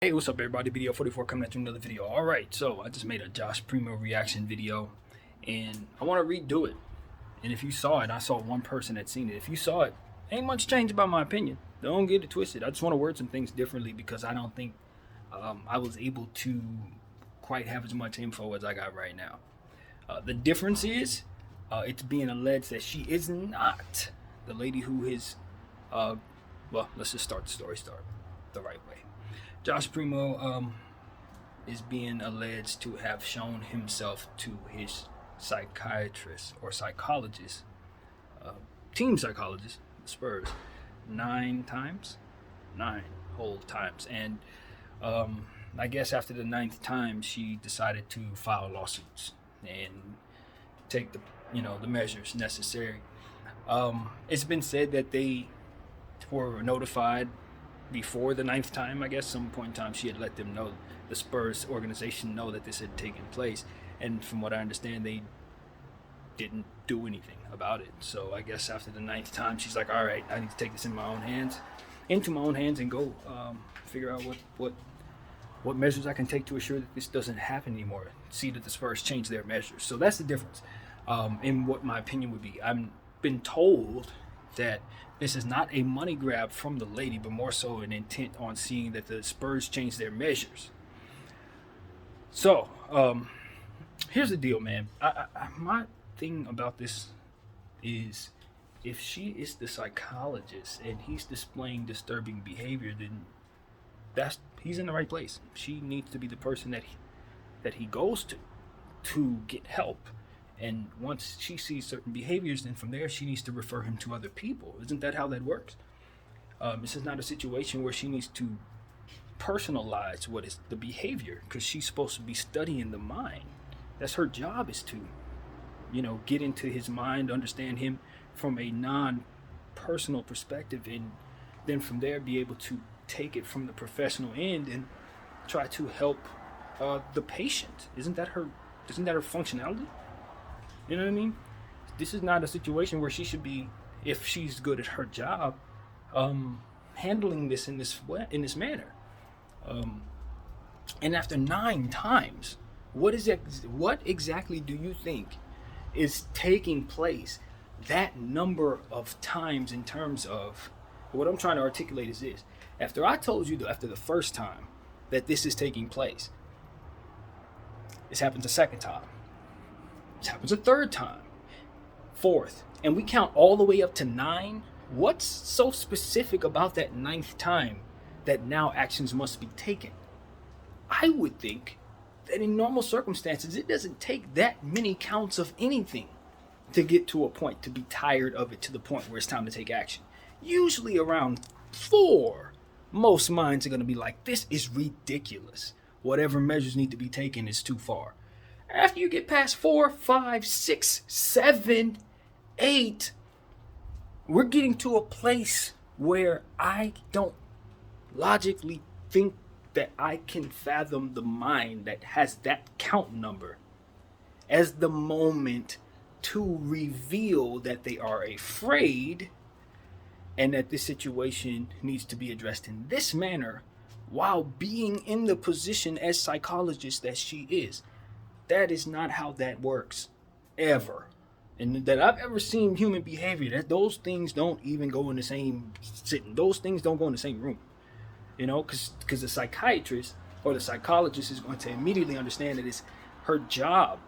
Hey, what's up everybody? Video 44 coming at you another video. Alright, so I just made a Josh Primo reaction video and I want to redo it. And if you saw it, I saw one person that seen it. If you saw it, ain't much change about my opinion. Don't get it twisted. I just want to word some things differently because I don't think I was able to quite have as much info as I got right now. The difference is it's being alleged that she is not the lady who is, well, let's just start the right way. Josh Primo is being alleged to have shown himself to his psychiatrist or psychologist, team psychologist, the Spurs, 9 whole times. And I guess after the 9th time, she decided to file lawsuits and take the measures necessary. It's been said that they were notified before the 9th time. I guess some point in time she had let them know, the Spurs organization know that this had taken place, and from what I understand they didn't do anything about it. So I guess after the 9th time she's like, all right, I need to take this into my own hands and go figure out what measures I can take to assure that this doesn't happen anymore. See that the Spurs change their measures. So that's the difference in what my opinion would be. I've been told that this is not a money grab from the lady, but more so an intent on seeing that the Spurs change their measures. So, here's the deal, man. My thing about this is, if she is the psychologist and he's displaying disturbing behavior, then he's in the right place. She needs to be the person that he goes to get help. And once she sees certain behaviors, then from there she needs to refer him to other people. Isn't that how that works? This is not a situation where she needs to personalize what is the behavior, because she's supposed to be studying the mind. That's her job, is to, get into his mind, understand him from a non-personal perspective, and then from there be able to take it from the professional end and try to help the patient. Isn't that her functionality? You know what I mean? This is not a situation where she should be, if she's good at her job, handling this in this manner. And after 9 times, what exactly do you think is taking place that number of times? In terms of what I'm trying to articulate is this: after I told you after the first time that this is taking place, this happens a second time. This happens a third time, 4th, and we count all the way up to 9. What's so specific about that 9th time that now actions must be taken? I would think that in normal circumstances, it doesn't take that many counts of anything to get to a point to be tired of it, to the point where it's time to take action. Usually around 4, most minds are going to be like, this is ridiculous. Whatever measures need to be taken is too far. After you get past 4, 5, 6, 7, 8, we're getting to a place where I don't logically think that I can fathom the mind that has that count number as the moment to reveal that they are afraid and that this situation needs to be addressed in this manner, while being in the position as psychologist that she is. That is not how that works, ever. And that I've ever seen human behavior, that those things don't even go in the same sitting. Those things don't go in the same room. Because the psychiatrist or the psychologist is going to immediately understand that her job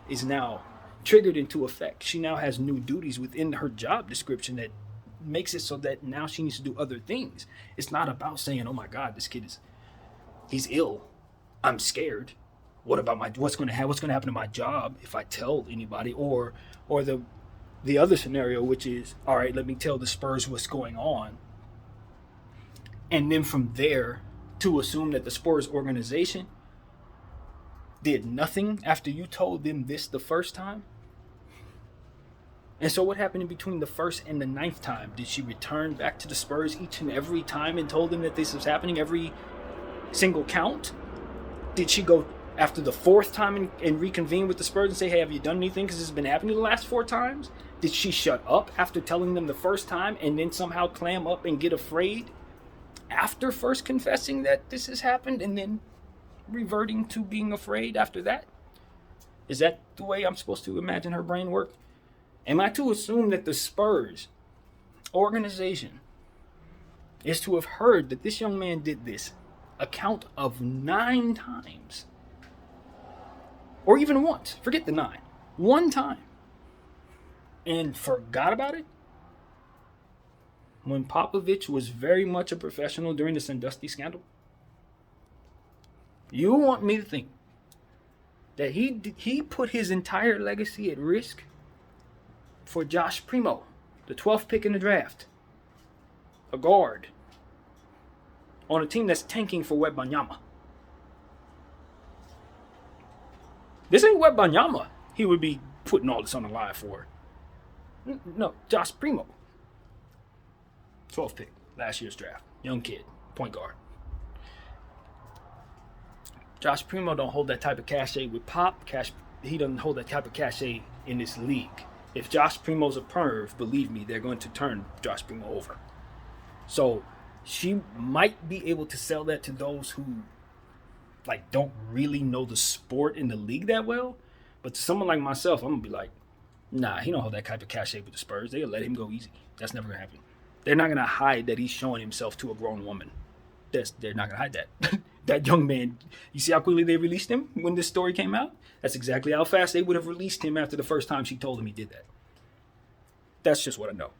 is now triggered into effect. She now has new duties within her job description that makes it so that now she needs to do other things. It's not about saying, oh my God, this kid he's ill, I'm scared. What about what's going to happen to my job if I tell anybody? Or the other scenario, which is, all right, let me tell the Spurs what's going on, and then from there to assume that the Spurs organization did nothing after you told them this the first time. And so what happened in between the 1st and the 9th time? Did she return back to the Spurs each and every time and told them that this was happening every single count? Did she go after the 4th time and reconvene with the Spurs and say, hey, have you done anything because this has been happening the last 4 times? Did she shut up after telling them the first time and then somehow clam up and get afraid after first confessing that this has happened and then reverting to being afraid after that? Is that the way I'm supposed to imagine her brain work? Am I to assume that the Spurs organization is to have heard that this young man did this a count of 9 times? Or even once. Forget the 9. One time. And forgot about it? When Popovich was very much a professional during the Sandusky scandal? You want me to think that he put his entire legacy at risk for Josh Primo, the 12th pick in the draft, a guard, on a team that's tanking for Wembanyama? This ain't Wembanyama he would be putting all this on the line for. No, Josh Primo. 12th pick, last year's draft. Young kid, point guard. Josh Primo don't hold that type of cachet with Pop. He doesn't hold that type of cachet in this league. If Josh Primo's a perv, believe me, they're going to turn Josh Primo over. So she might be able to sell that to those who don't really know the sport in the league that well. But to someone like myself, I'm going to be like, nah, he don't hold that type of cachet with the Spurs. They'll let him go easy. That's never going to happen. They're not going to hide that he's showing himself to a grown woman. They're not going to hide that. That young man, you see how quickly they released him when this story came out? That's exactly how fast they would have released him after the first time she told him he did that. That's just what I know.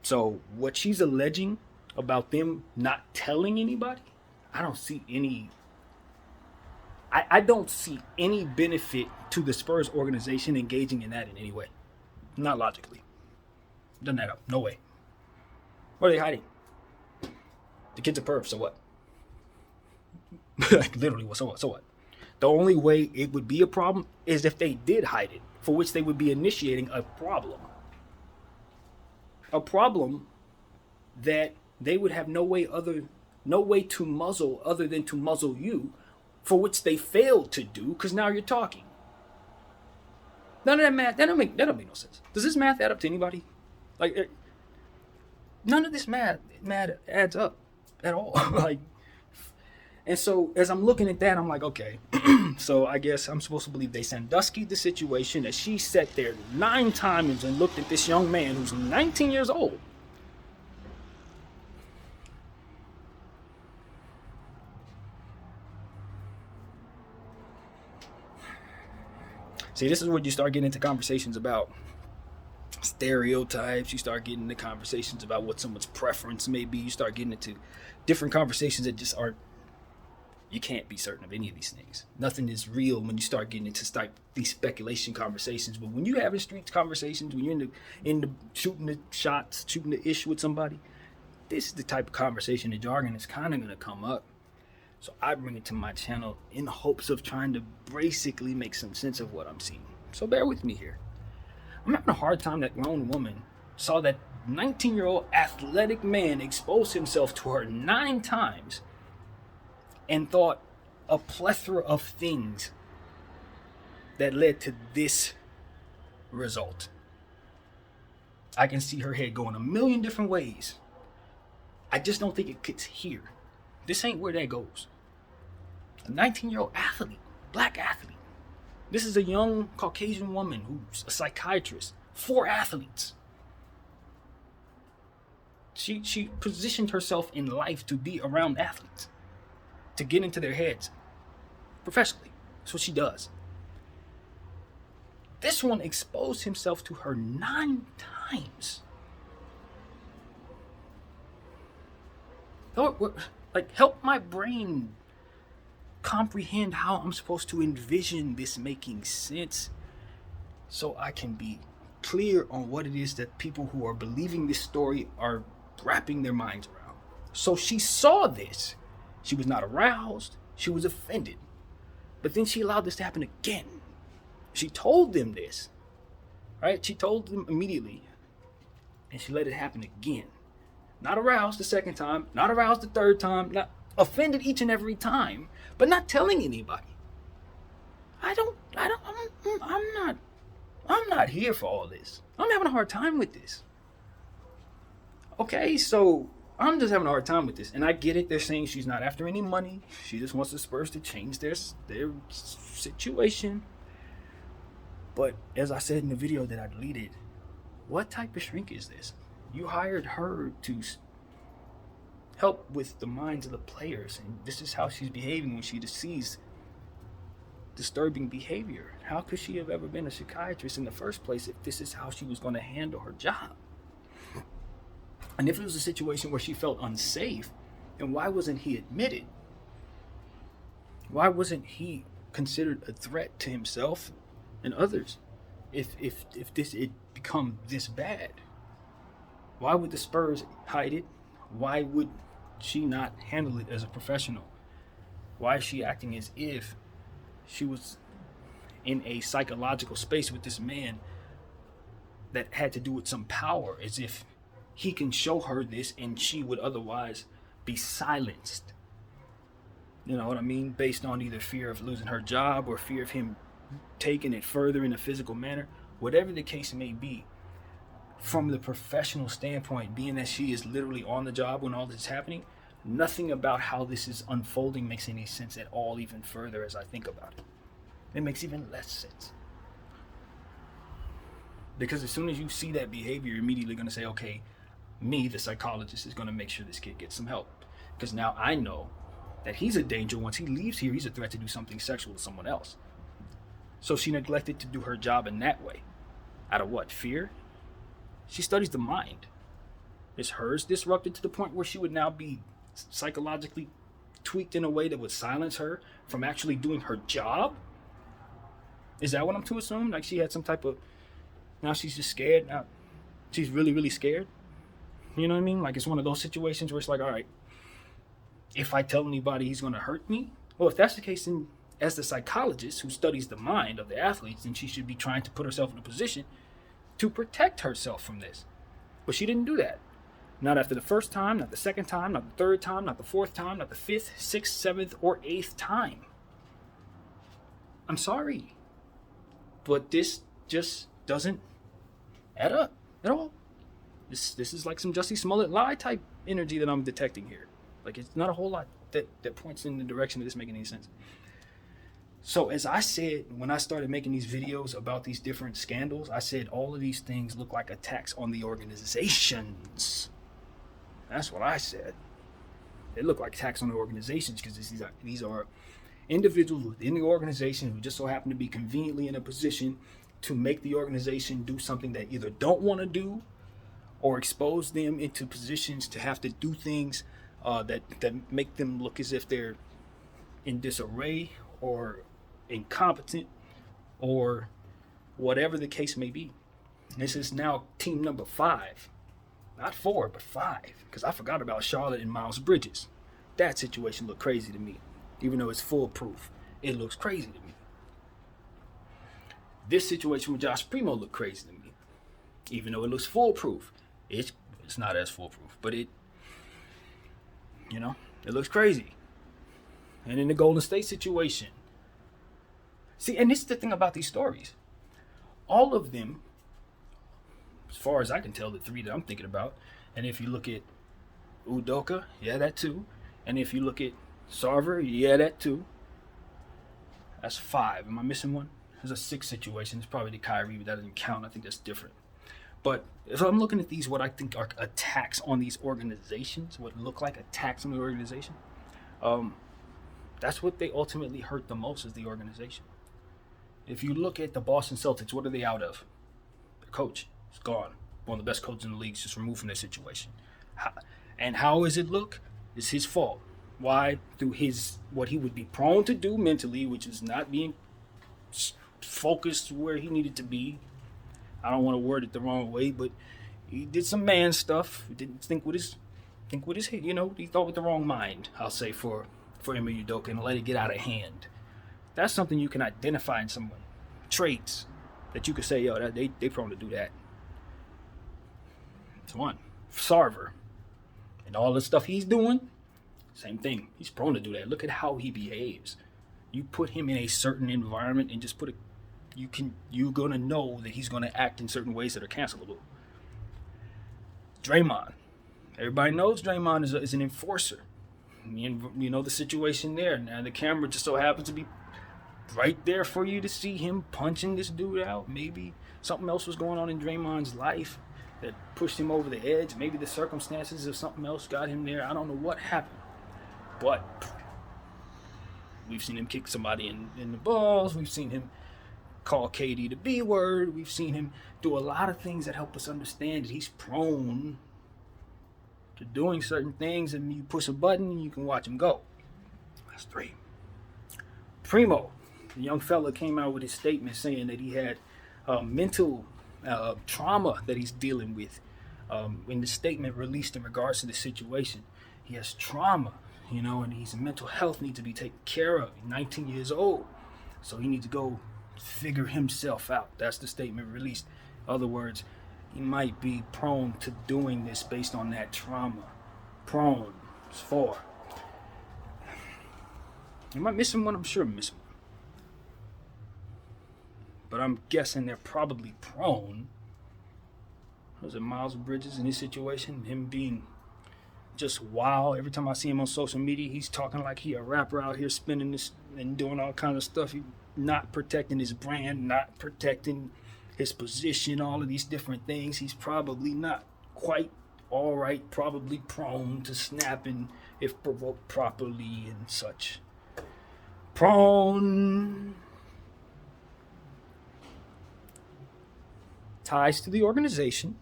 So what she's alleging about them not telling anybody, I don't see any... I don't see any benefit to the Spurs organization engaging in that in any way. Not logically. Doesn't add up. No way. What are they hiding? The kid's a perv, so what? Literally, so what? The only way it would be a problem is if they did hide it, for which they would be initiating a problem. A problem that they would have no way to muzzle other than to muzzle you, for which they failed to do, because now you're talking. None of that math, that don't make no sense. Does this math add up to anybody? None of this math adds up at all. And so as I'm looking at that, I'm like, okay, so I guess I'm supposed to believe they Sandusky'd the situation, that she sat there 9 times and looked at this young man who's 19 years old. See, this is where you start getting into conversations about stereotypes. You start getting into conversations about what someone's preference may be. You start getting into different conversations that just aren't, you can't be certain of any of these things. Nothing is real when you start getting into these speculation conversations. But when you having street conversations, when you're in the shooting the shots, shooting the ish with somebody, this is the type of conversation and jargon that's kind of going to come up. So I bring it to my channel in hopes of trying to basically make some sense of what I'm seeing. So bear with me here. I'm having a hard time that grown woman saw that 19-year-old athletic man expose himself to her 9 times and thought a plethora of things that led to this result. I can see her head going a million different ways. I just don't think it gets here. This ain't where that goes. A 19-year-old athlete, black athlete. This is a young Caucasian woman who's a psychiatrist. 4 athletes. She positioned herself in life to be around athletes, to get into their heads professionally. That's what she does. This one exposed himself to her 9 times. Help my brain comprehend how I'm supposed to envision this making sense so I can be clear on what it is that people who are believing this story are wrapping their minds around. So she saw this. She was not aroused. She was offended. But then she allowed this to happen again. She told them this, right? She told them immediately, and she let it happen again. Not aroused the second time, not aroused the third time, not offended each and every time, but not telling anybody. I'm not here for all this. I'm having a hard time with this. Okay, so I'm just having a hard time with this. And I get it. They're saying she's not after any money. She just wants the Spurs to change their situation. But as I said in the video that I deleted, what type of shrink is this? You hired her to help with the minds of the players, and this is how she's behaving when she sees disturbing behavior. How could she have ever been a psychiatrist in the first place if this is how she was going to handle her job? And if it was a situation where she felt unsafe, then why wasn't he admitted? Why wasn't he considered a threat to himself and others? If it become this bad, why would the Spurs hide it? Why would she not handle it as a professional? Why is she acting as if she was in a psychological space with this man that had to do with some power, as if he can show her this and she would otherwise be silenced? You know what I mean? Based on either fear of losing her job or fear of him taking it further in a physical manner. Whatever the case may be, from the professional standpoint, being that she is literally on the job when all this is happening, nothing about how this is unfolding makes any sense at all, even further as I think about it. It makes even less sense. Because as soon as you see that behavior, you're immediately going to say, okay, me, the psychologist, is going to make sure this kid gets some help. Because now I know that he's a danger. Once he leaves here, he's a threat to do something sexual to someone else. So she neglected to do her job in that way. Out of what? Fear? She studies the mind. Is hers disrupted to the point where she would now be psychologically tweaked in a way that would silence her from actually doing her job? Is that what I'm to assume? Like she had some type of... Now she's just scared. Now she's really, really scared. You know what I mean? Like it's one of those situations where it's like, all right, if I tell anybody he's going to hurt me, well, if that's the case, then as the psychologist who studies the mind of the athletes, then she should be trying to put herself in a position to protect herself from this. But she didn't do that. Not after the first time, not the second time, not the third time, not the fourth time, not the fifth, sixth, seventh, or eighth time. I'm sorry, but this just doesn't add up at all. This is like some Jussie Smollett lie type energy that I'm detecting here. Like it's not a whole lot that points in the direction of this making any sense. So as I said, when I started making these videos about these different scandals, I said all of these things look like attacks on the organizations. That's what I said. They look like attacks on the organizations because these are individuals within the organization who just so happen to be conveniently in a position to make the organization do something they either don't want to do or expose them into positions to have to do things that make them look as if they're in disarray or incompetent or whatever the case may be. This is now team number 5. Not 4, but 5. Because I forgot about Charlotte and Miles Bridges. That situation looked crazy to me. Even though it's foolproof, it looks crazy to me. This situation with Josh Primo looked crazy to me. Even though it looks foolproof, it's not as foolproof. But it looks crazy. And in the Golden State situation. See, and this is the thing about these stories. All of them, as far as I can tell, the 3 that I'm thinking about, and if you look at Udoka, yeah, that too. And if you look at Sarver, yeah, that too. That's 5. Am I missing one? There's a 6 situation. It's probably the Kyrie, but that doesn't count. I think that's different. But if I'm looking at these, what I think are attacks on these organizations, what look like attacks on the organization, that's what they ultimately hurt the most, is the organization. If you look at the Boston Celtics, what are they out of? The coach is gone. One of the best coaches in the league is just removed from their situation. How does it look? It's his fault. Why? Through what he would be prone to do mentally, which is not being focused where he needed to be. I don't want to word it the wrong way, but he did some man stuff. He didn't think with his head. He thought with the wrong mind, I'll say, for Ime Udoka, and let it get out of hand. That's something you can identify in someone. Traits that you could say, yo, they prone to do that. It's one. Sarver and all the stuff he's doing, same thing. He's prone to do that. Look at how he behaves. You put him in a certain environment and just you're gonna know that he's gonna act in certain ways that are cancelable. Draymond, Everybody knows Draymond is an enforcer. You know the situation there. Now the camera just so happens to be right there for you to see him punching this dude out. Maybe something else was going on in Draymond's life that pushed him over the edge. Maybe the circumstances of something else got him there. I don't know what happened. But we've seen him kick somebody in the balls. We've seen him call KD the B word. We've seen him do a lot of things that help us understand that he's prone to doing certain things, and you push a button and you can watch him go. That's 3. Primo, the young fella, came out with his statement saying that he had mental trauma that he's dealing with. In the statement released in regards to the situation, he has trauma, and his mental health needs to be taken care of. He's 19 years old, so he needs to go figure himself out. That's the statement released. In other words, he might be prone to doing this based on that trauma. Prone is 4. Am I missing one? I'm sure I'm missing one. But I'm guessing they're probably prone. Was it Miles Bridges in this situation? Him being just wild. Every time I see him on social media, he's talking like he a rapper out here spinning this and doing all kinds of stuff. He not protecting his brand, not protecting his position, all of these different things. He's probably not quite all right, probably prone to snapping if provoked properly and such. Prone. Ties to the organization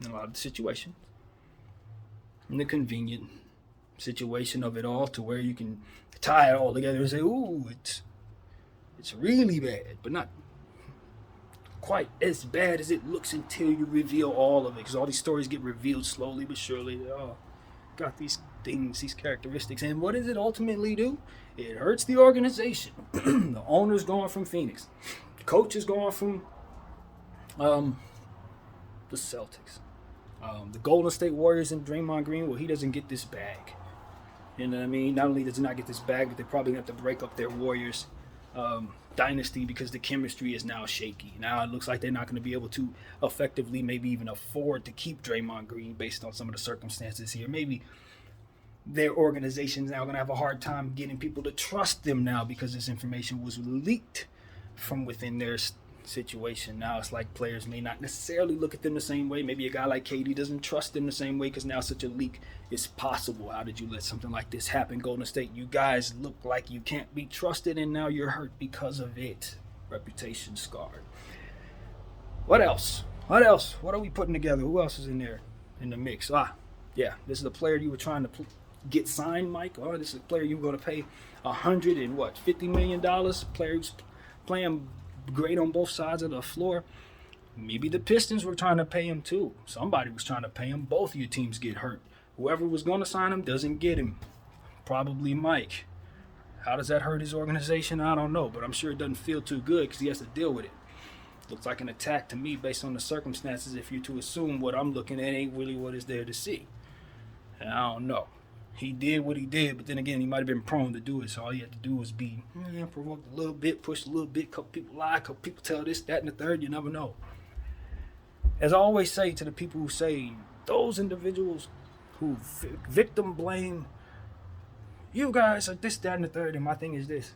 in a lot of the situations. And the convenient situation of it all to where you can tie it all together and say, ooh, it's really bad, but not quite as bad as it looks until you reveal all of it, because all these stories get revealed slowly but surely. They all got these things, these characteristics, and what does it ultimately do? It hurts the organization. The owner's going from Phoenix. The coach is going from the Celtics. The Golden State Warriors and Draymond Green, well, he doesn't get this bag. You know what I mean? Not only does he not get this bag, but they're probably going to have to break up their Warriors dynasty because the chemistry is now shaky. Now it looks like they're not going to be able to effectively maybe even afford to keep Draymond Green based on some of the circumstances here. Maybe their organization's now going to have a hard time getting people to trust them now because this information was leaked from within their situation. Now it's like players may not necessarily look at them the same way. Maybe a guy like KD doesn't trust them the same way because now such a leak is possible. How did you let something like this happen, Golden State? You guys look like you can't be trusted, and now you're hurt because of it. Reputation scarred. What else? What are we putting together? Who else is in there in the mix? Yeah, this is a player you were trying to get signed, Mike. Oh, this is a player you were going to pay $50 million. Player who's playing great on both sides of the floor. Maybe the Pistons were trying to pay him too. Somebody was trying to pay him. Both of your teams get hurt. Whoever was going to sign him doesn't get him. Probably Mike. How does that hurt his organization? I don't know, but I'm sure it doesn't feel too good because he has to deal with it. Looks like an attack to me based on the circumstances. If you're to assume what I'm looking at ain't really what is there to see. And I don't know. He did what he did, but then again, he might have been prone to do it. So all he had to do was be provoked a little bit, pushed a little bit, couple people lie, couple people tell this, that, and the third. You never know. As I always say to the people who say, those individuals who victim blame, you guys are this, that, and the third, and my thing is this.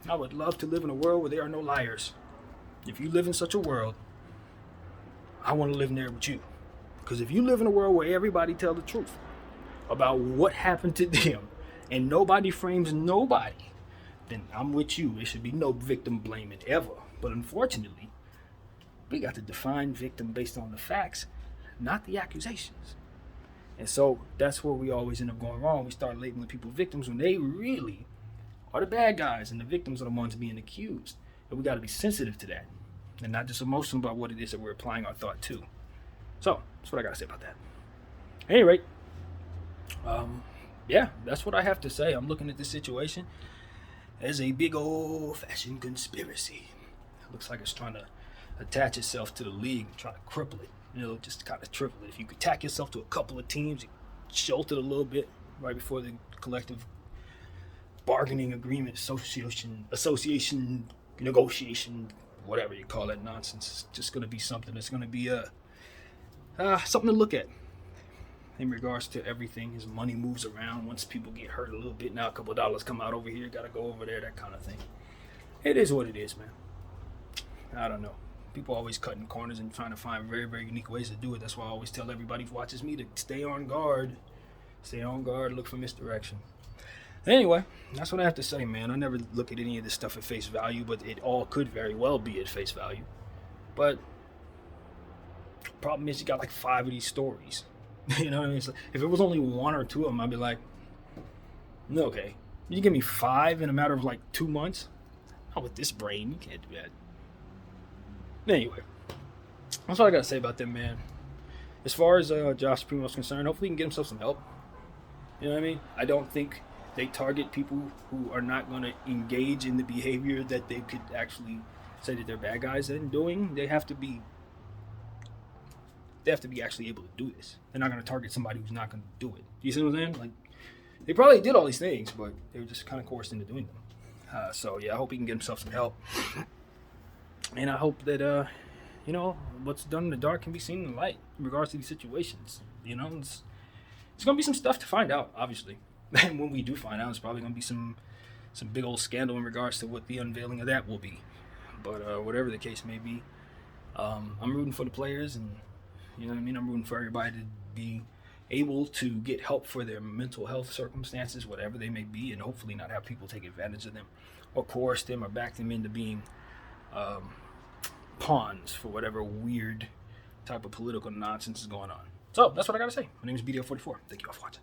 I would love to live in a world where there are no liars. If you live in such a world, I want to live in there with you. Because if you live in a world where everybody tell the truth about what happened to them and nobody frames nobody, then I'm with you. There should be no victim blaming ever. But unfortunately, we got to define victim based on the facts, not the accusations. And so that's where we always end up going wrong. We start labeling people victims when they really are the bad guys and the victims are the ones being accused. And we got to be sensitive to that and not just emotional about what it is that we're applying our thought to. So that's what I got to say about that. At any rate, yeah, that's what I have to say. I'm looking at this situation as a big old-fashioned conspiracy. It looks like it's trying to attach itself to the league and try to cripple it. Just kind of triple it. If you could tack yourself to a couple of teams, you jolt it a little bit right before the collective bargaining agreement, association, negotiation, whatever you call that nonsense. It's just going to be something that's going to be something to look at. in regards to everything. His money moves around. Once people get hurt a little bit, now a couple of dollars come out over here, gotta go over there, that kind of thing. It is what it is, man. I don't know. People always cutting corners and trying to find very, very unique ways to do it. That's why I always tell everybody who watches me to stay on guard. Stay on guard, look for misdirection. Anyway, that's what I have to say, man. I never look at any of this stuff at face value, but it all could very well be at face value. But problem is, you got like 5 of these stories. You know what I mean? So if it was only 1 or 2 of them, I'd be like, okay, you give me 5 in a matter of like 2 months? Not with this brain, you can't do that. Anyway, that's what I gotta say about them, man. As far as Josh Primo is concerned, hopefully he can get himself some help. You know what I mean? I don't think they target people who are not going to engage in the behavior that they could actually say that they're bad guys in doing. They have to be actually able to do this. They're not going to target somebody who's not going to do it. You see what I'm saying? Like, they probably did all these things, but they were just kind of coerced into doing them. So yeah, I hope he can get himself some help. And I hope that what's done in the dark can be seen in the light in regards to these situations. You know, it's going to be some stuff to find out, obviously. And when we do find out, it's probably going to be some big old scandal in regards to what the unveiling of that will be. But whatever the case may be, I'm rooting for the players, and you know what I mean? I'm rooting for everybody to be able to get help for their mental health circumstances, whatever they may be, and hopefully not have people take advantage of them or coerce them or back them into being pawns for whatever weird type of political nonsense is going on. So that's what I got to say. My name is BDL44. Thank you all for watching.